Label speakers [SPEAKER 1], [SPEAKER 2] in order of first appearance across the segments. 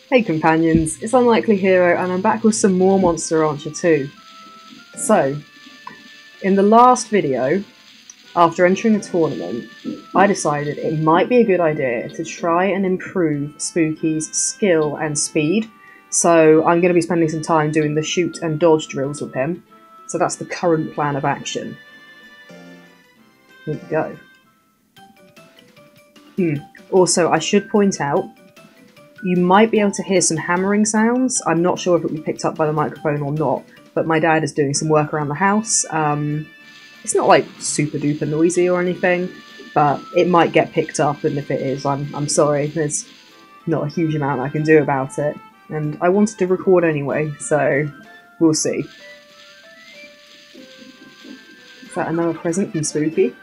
[SPEAKER 1] Hey companions, it's Unlikely Hero and I'm back with some more Monster Rancher 2. So, in the last video, after entering the tournament, I decided it might be a good idea to try and improve Spooky's skill and speed. So I'm going to be spending some time doing the shoot and dodge drills with him. So that's the current plan of action. Here we go. Also, I should point out, you might be able to hear some hammering sounds. I'm not sure if it will be picked up by the microphone or not, but my dad is doing some work around the house. It's not like super duper noisy or anything, but it might get picked up, and if it is, I'm sorry. There's not a huge amount I can do about it. And I wanted to record anyway, so we'll see. Is that another present from Spooky?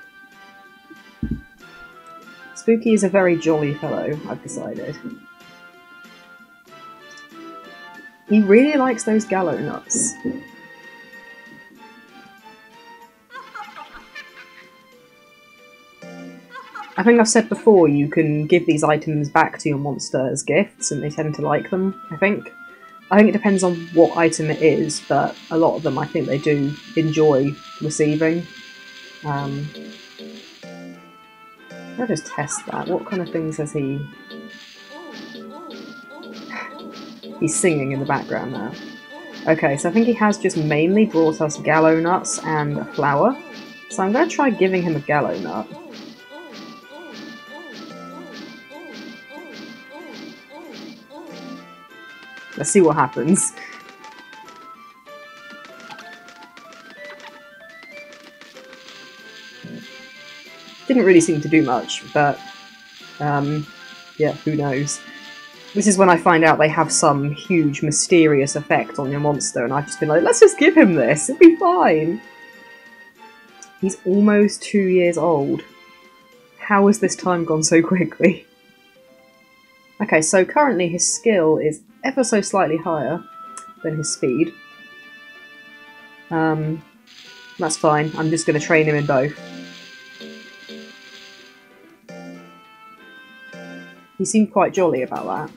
[SPEAKER 1] Spooky is a very jolly fellow, I've decided. He really likes those gallow nuts. I think I've said before you can give these items back to your monster as gifts and they tend to like them, I think. I think it depends on what item it is, but a lot of them I think they do enjoy receiving. I'll just test that. What kind of things has he... He's singing in the background now. Okay, so I think he has just mainly brought us gallow nuts and a flower. So I'm going to try giving him a gallow nut. Let's see what happens. Didn't really seem to do much, but yeah, who knows. This is when I find out they have some huge mysterious effect on your monster, and I've just been like, let's just give him this, it'll be fine. He's almost 2 years old. How has this time gone so quickly? Okay, so currently his skill is ever so slightly higher than his speed. That's fine, I'm just going to train him in both. He seemed quite jolly about that.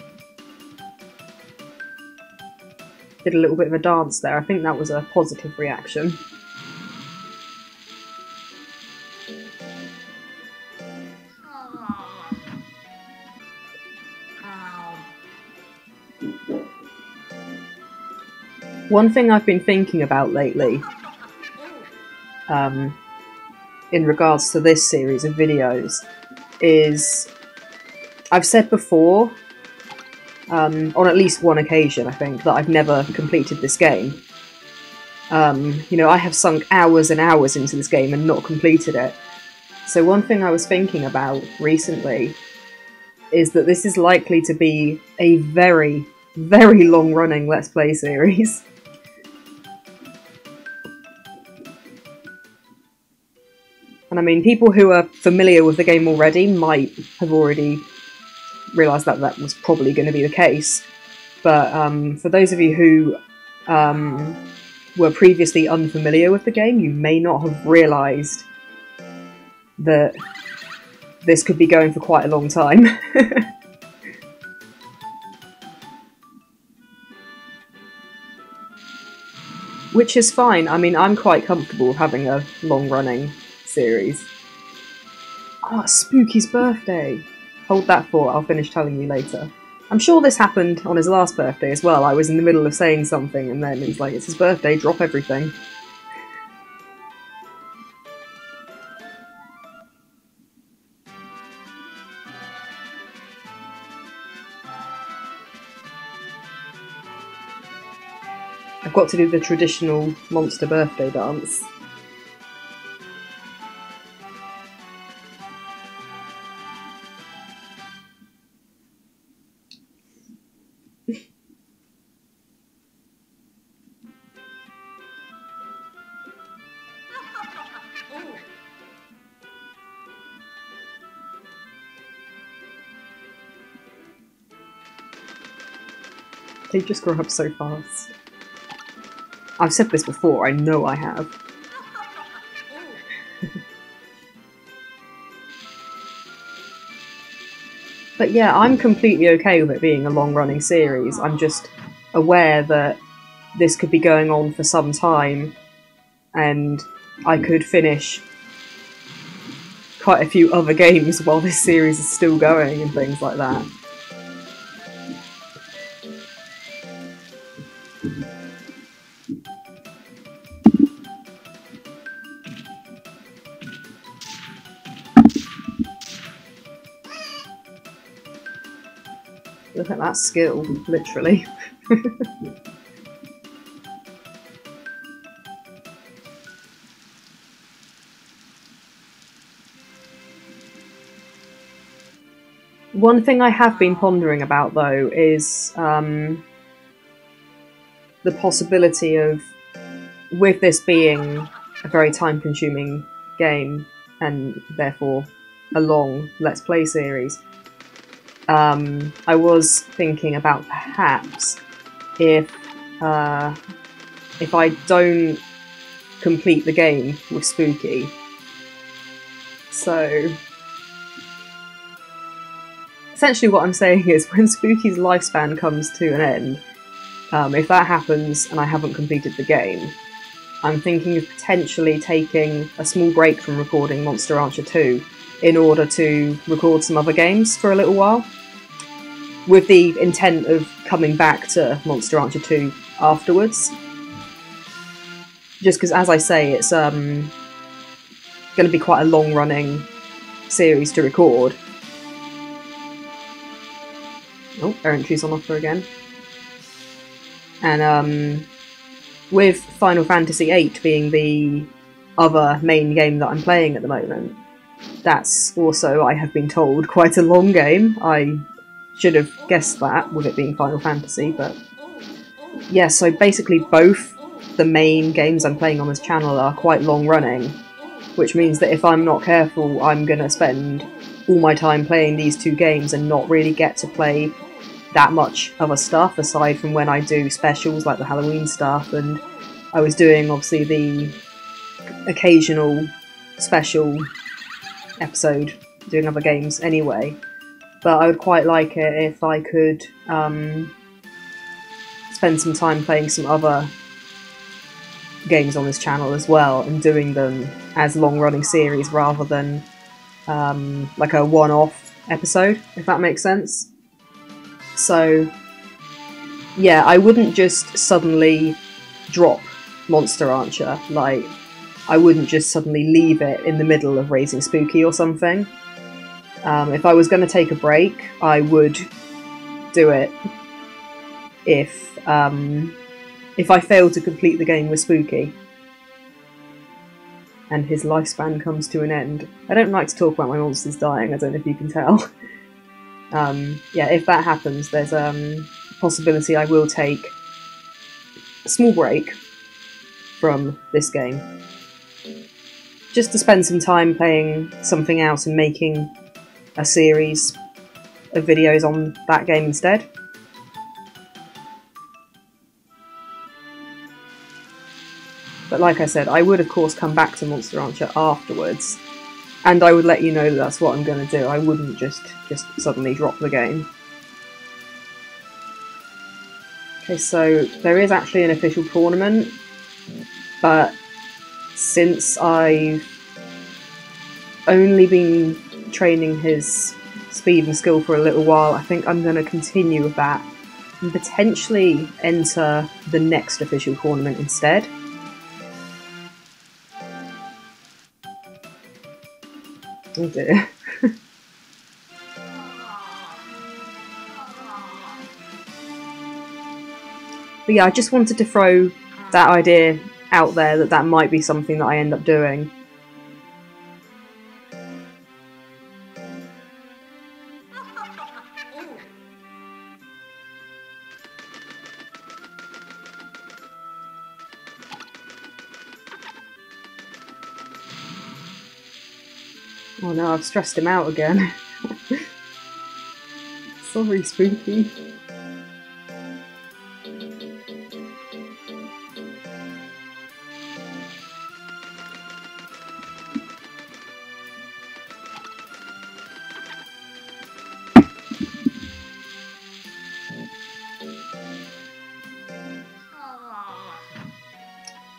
[SPEAKER 1] Did a little bit of a dance there. I think that was a positive reaction. One thing I've been thinking about lately, in regards to this series of videos, is I've said before, on at least one occasion I think, that I've never completed this game. You know, I have sunk hours and hours into this game and not completed it. So one thing I was thinking about recently is that this is likely to be a very, very long-running Let's Play series. And I mean, people who are familiar with the game already might have already realised that that was probably going to be the case. But for those of you who were previously unfamiliar with the game, you may not have realised that this could be going for quite a long time. Which is fine. I mean, I'm quite comfortable with having a long-running series. Oh, it's Spooky's birthday! Hold that thought, I'll finish telling you later. I'm sure this happened on his last birthday as well. I was in the middle of saying something and then he's like, it's his birthday, drop everything. I've got to do the traditional monster birthday dance. They just grow up so fast. I've said this before, I know I have. But yeah, I'm completely okay with it being a long-running series. I'm just aware that this could be going on for some time, and I could finish quite a few other games while this series is still going and things like that. Look at that skill, literally. One thing I have been pondering about, though, is the possibility of, with this being a very time-consuming game, and therefore a long Let's Play series, I was thinking about perhaps if I don't complete the game with Spooky. So essentially what I'm saying is, when Spooky's lifespan comes to an end, if that happens and I haven't completed the game, I'm thinking of potentially taking a small break from recording Monster Rancher 2 in order to record some other games for a little while, with the intent of coming back to Monster Rancher 2 afterwards. Just because, as I say, it's going to be quite a long-running series to record. Oh, our entry's on offer again. And with Final Fantasy VIII being the other main game that I'm playing at the moment, that's also, I have been told, quite a long game. I should have guessed that with it being Final Fantasy, but yeah, so basically both the main games I'm playing on this channel are quite long running, which means that if I'm not careful, I'm going to spend all my time playing these two games and not really get to play that much other stuff aside from when I do specials like the Halloween stuff, and I was doing obviously the occasional special episode doing other games anyway. But I would quite like it if I could spend some time playing some other games on this channel as well, and doing them as long-running series rather than like a one-off episode, if that makes sense. So yeah, I wouldn't just suddenly drop Monster Rancher, like I wouldn't just suddenly leave it in the middle of Raising Spooky or something. If I was going to take a break, I would do it if I fail to complete the game with Spooky and his lifespan comes to an end. I don't like to talk about my monsters dying, I don't know if you can tell. Yeah, if that happens, there's a possibility I will take a small break from this game, just to spend some time playing something else and making a series of videos on that game instead. But like I said, I would of course come back to Monster Rancher afterwards, and I would let you know that that's what I'm going to do. I wouldn't just suddenly drop the game. Okay, so there is actually an official tournament, but since I've only been training his speed and skill for a little while, I think I'm going to continue with that and potentially enter the next official tournament instead. Oh dear. But yeah, I just wanted to throw that idea out there that that might be something that I end up doing. Oh no, I've stressed him out again. Sorry, Spooky.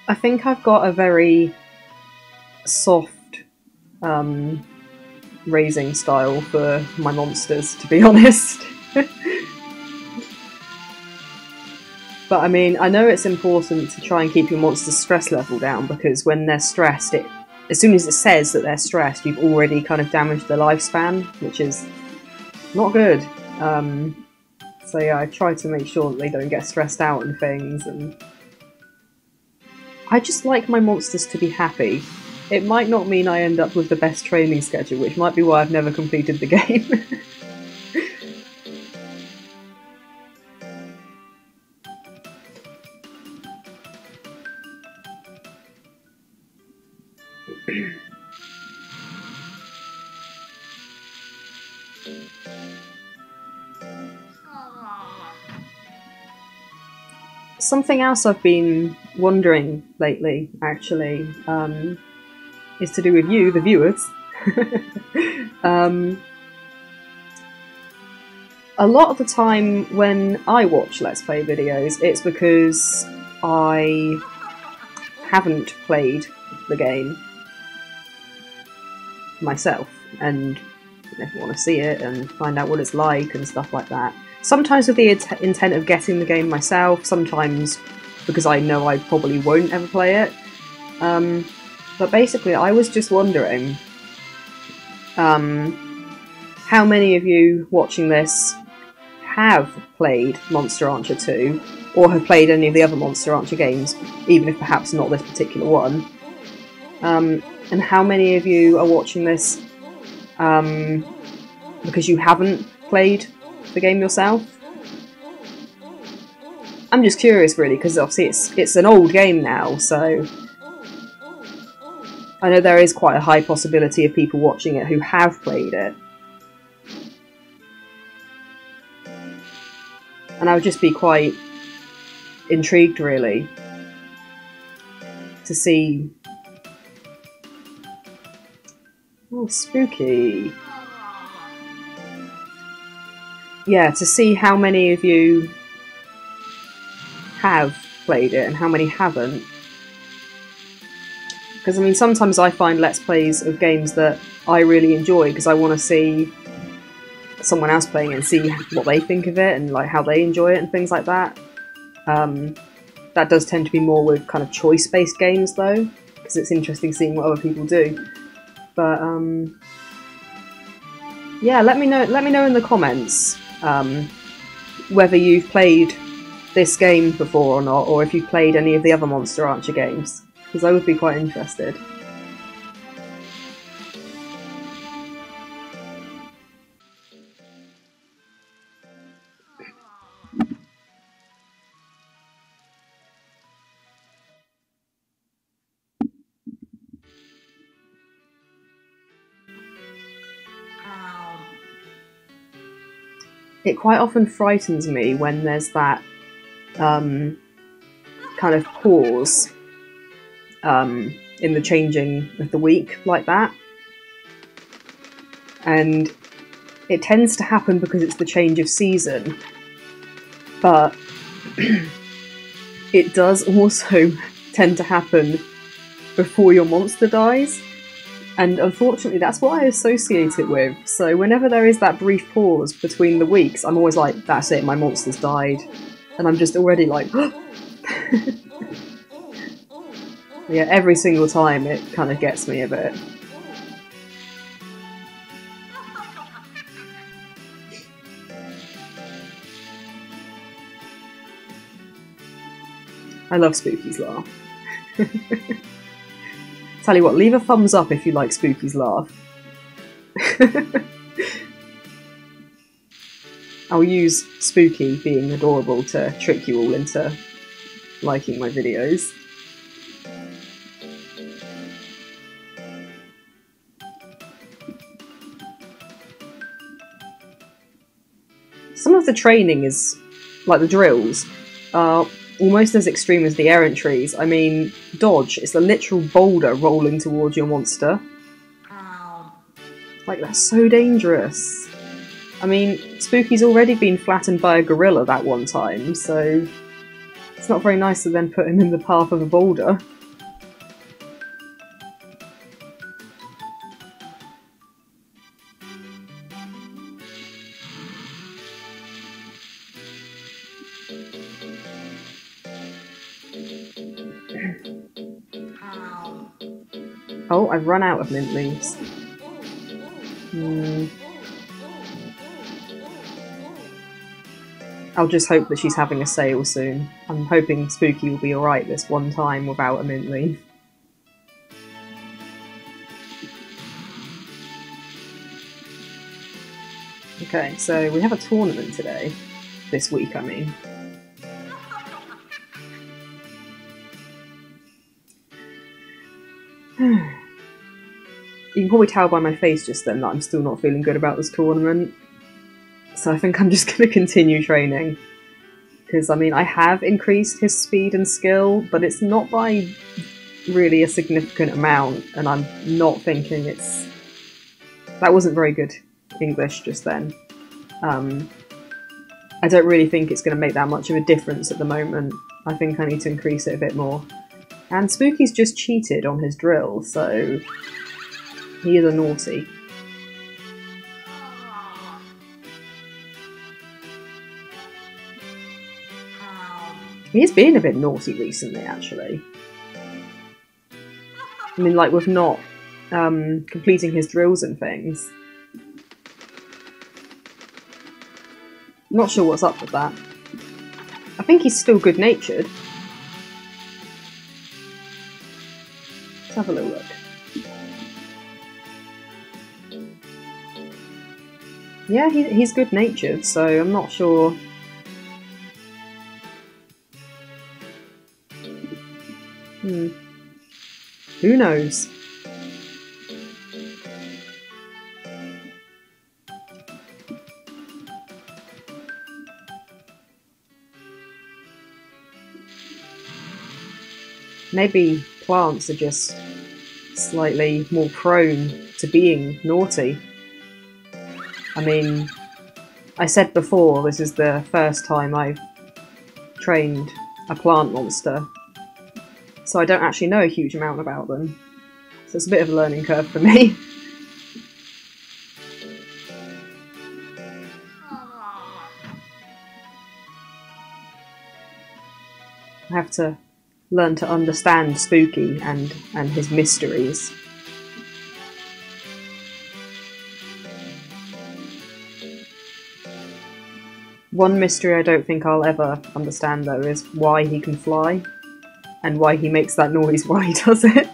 [SPEAKER 1] I think I've got a very soft raising style for my monsters, to be honest. But I mean, I know it's important to try and keep your monster's stress level down, because when they're stressed, as soon as it says that they're stressed, you've already kind of damaged their lifespan, which is not good. So yeah, I try to make sure that they don't get stressed out and things, and I just like my monsters to be happy. It might not mean I end up with the best training schedule, which might be why I've never completed the game. Something else I've been wondering lately, actually, is to do with you, the viewers. A lot of the time when I watch Let's Play videos, it's because I haven't played the game myself, and if I want to see it and find out what it's like and stuff like that. Sometimes with the intent of getting the game myself, sometimes because I know I probably won't ever play it. But basically, I was just wondering how many of you watching this have played Monster Rancher 2, or have played any of the other Monster Rancher games, even if perhaps not this particular one. And how many of you are watching this because you haven't played the game yourself? I'm just curious, really, because obviously it's an old game now, so I know there is quite a high possibility of people watching it who have played it. And I would just be quite intrigued, really, to see... Oh, spooky. Yeah, to see how many of you have played it and how many haven't. Because, I mean, sometimes I find Let's Plays of games that I really enjoy because I want to see someone else playing it and see what they think of it and like how they enjoy it and things like that. That does tend to be more with kind of choice-based games, though, because it's interesting seeing what other people do. But yeah, let me know in the comments whether you've played this game before or not, or if you've played any of the other Monster Rancher games, because I would be quite interested. It quite often frightens me when there's that kind of pause in the changing of the week like that. And it tends to happen because it's the change of season. But it does also tend to happen before your monster dies. And unfortunately, that's what I associate it with. So whenever there is that brief pause between the weeks, I'm always like, that's it, my monster's died. And I'm just already like, yeah, every single time it kind of gets me a bit. I love Spooky's laugh. Tell you what, leave a thumbs up if you like Spooky's laugh. I'll use Spooky being adorable to trick you all into liking my videos. Some of the training is, like the drills, are almost as extreme as the errant trees. I mean, dodge, it's a literal boulder rolling towards your monster. Like, that's so dangerous. I mean, Spooky's already been flattened by a gorilla that one time, so it's not very nice to then put him in the path of a boulder. Oh, I've run out of mint leaves. I'll just hope that she's having a sale soon. I'm hoping Spooky will be alright this one time without a mint leaf. Okay, so we have a tournament today. This week, I mean. You can probably tell by my face just then that I'm still not feeling good about this tournament. So I think I'm just going to continue training. Because, I mean, I have increased his speed and skill, but it's not by really a significant amount, and I'm not thinking it's... That wasn't very good English just then. I don't really think it's going to make that much of a difference at the moment. I think I need to increase it a bit more. And Spooky's just cheated on his drill, so he is a naughty. He's been a bit naughty recently, actually. I mean, like, with not completing his drills and things. I'm not sure what's up with that. I think he's still good-natured. Let's have a little look. Yeah, he's good-natured, so I'm not sure... Who knows? Maybe plants are just slightly more prone to being naughty. I mean, I said before, this is the first time I've trained a plant monster, so I don't actually know a huge amount about them. So it's a bit of a learning curve for me. I have to learn to understand Spooky and his mysteries. One mystery I don't think I'll ever understand, though, is why he can fly, and why he makes that noise while he does it.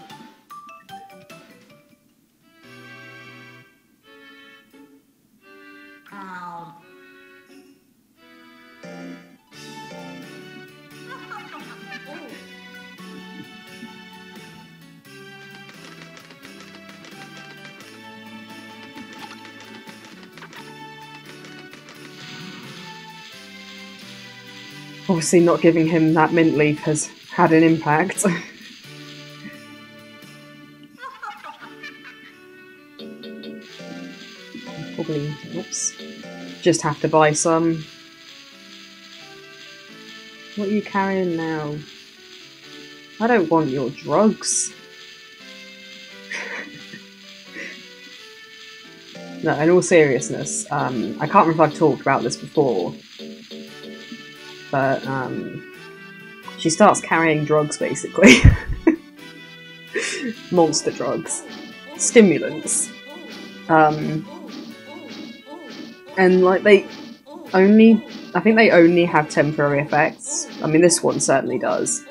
[SPEAKER 1] Obviously not giving him that mint leaf has had an impact. Probably, oops, just have to buy some. What are you carrying now? I don't want your drugs. No, in all seriousness, I can't remember if I've talked about this before, but she starts carrying drugs, basically. Monster drugs. Stimulants. And like I think they only have temporary effects. I mean, this one certainly does.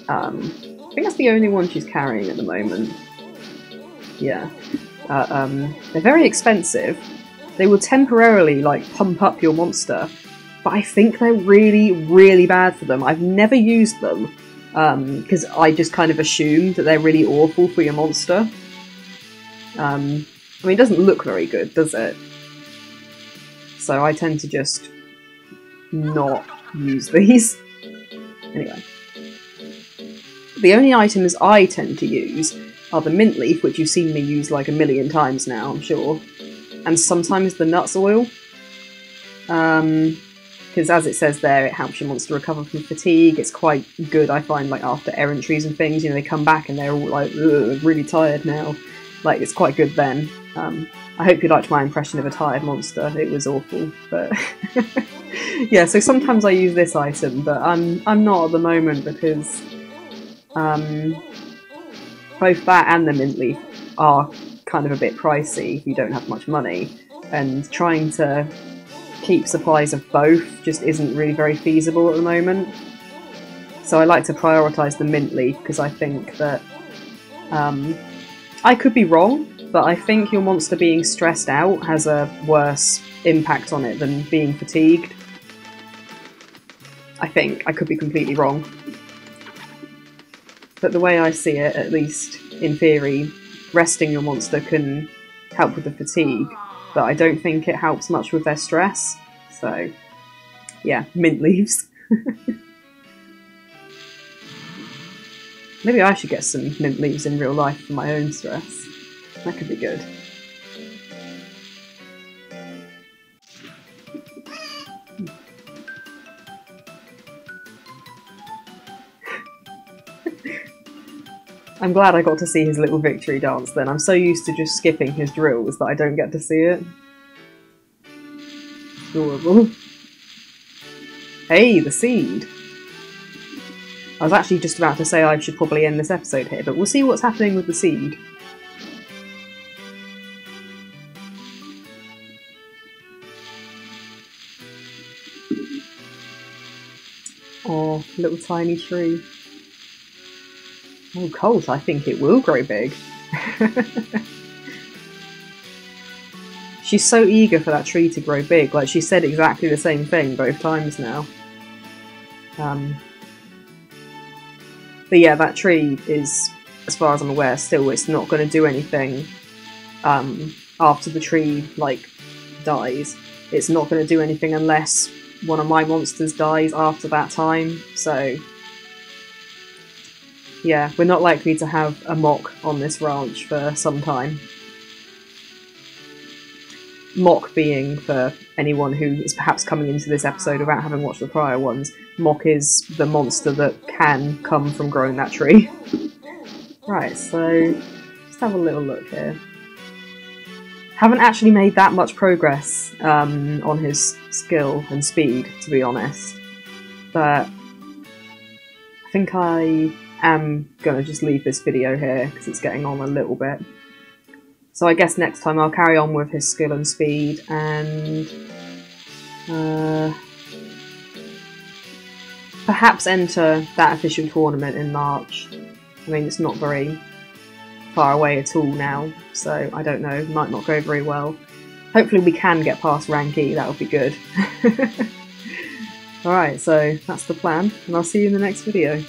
[SPEAKER 1] I think that's the only one she's carrying at the moment. Yeah. They're very expensive. They will temporarily, like, pump up your monster, but I think they're really, really bad for them. I've never used them, because I just kind of assumed that they're really awful for your monster. I mean, it doesn't look very good, does it? So I tend to just not use these. Anyway. The only items I tend to use are the mint leaf, which you've seen me use like a million times now, I'm sure. and sometimes the nuts oil. Because as it says there, it helps your monster recover from fatigue. It's quite good, I find, like after errantries and things, you know, they come back and they're all like, ugh, really tired now. Like, it's quite good then. I hope you liked my impression of a tired monster. It was awful, but yeah. So sometimes I use this item, but I'm not at the moment because both that and the mint leaf are kind of a bit pricey if you don't have much money, and trying to keep supplies of both just isn't really very feasible at the moment. So I like to prioritise the mint leaf because I think that I could be wrong, but I think your monster being stressed out has a worse impact on it than being fatigued. I think. I could be completely wrong. But the way I see it, at least in theory, resting your monster can help with the fatigue, but I don't think it helps much with their stress. So, yeah, mint leaves. Maybe I should get some mint leaves in real life for my own stress. That could be good. I'm glad I got to see his little victory dance then. I'm so used to just skipping his drills that I don't get to see it. Adorable. Hey, the seed! I was actually just about to say I should probably end this episode here, but we'll see what's happening with the seed. Oh, little tiny tree. Oh, Colt, I think it will grow big. She's so eager for that tree to grow big. Like, she said exactly the same thing both times now. But yeah, that tree is, as far as I'm aware, still it's not going to do anything after the tree, like, dies. It's not going to do anything unless one of my monsters dies after that time, so yeah, we're not likely to have a mock on this ranch for some time. Mock being, for anyone who is perhaps coming into this episode without having watched the prior ones, Mock is the monster that can come from growing that tree. Right, so just have a little look here. Haven't actually made that much progress on his skill and speed, to be honest. But I think I am going to just leave this video here because it's getting on a little bit. So I guess next time I'll carry on with his skill and speed and perhaps enter that official tournament in March. I mean, it's not very far away at all now, so I don't know, might not go very well. Hopefully we can get past rank E, that would be good. Alright, so that's the plan, and I'll see you in the next video.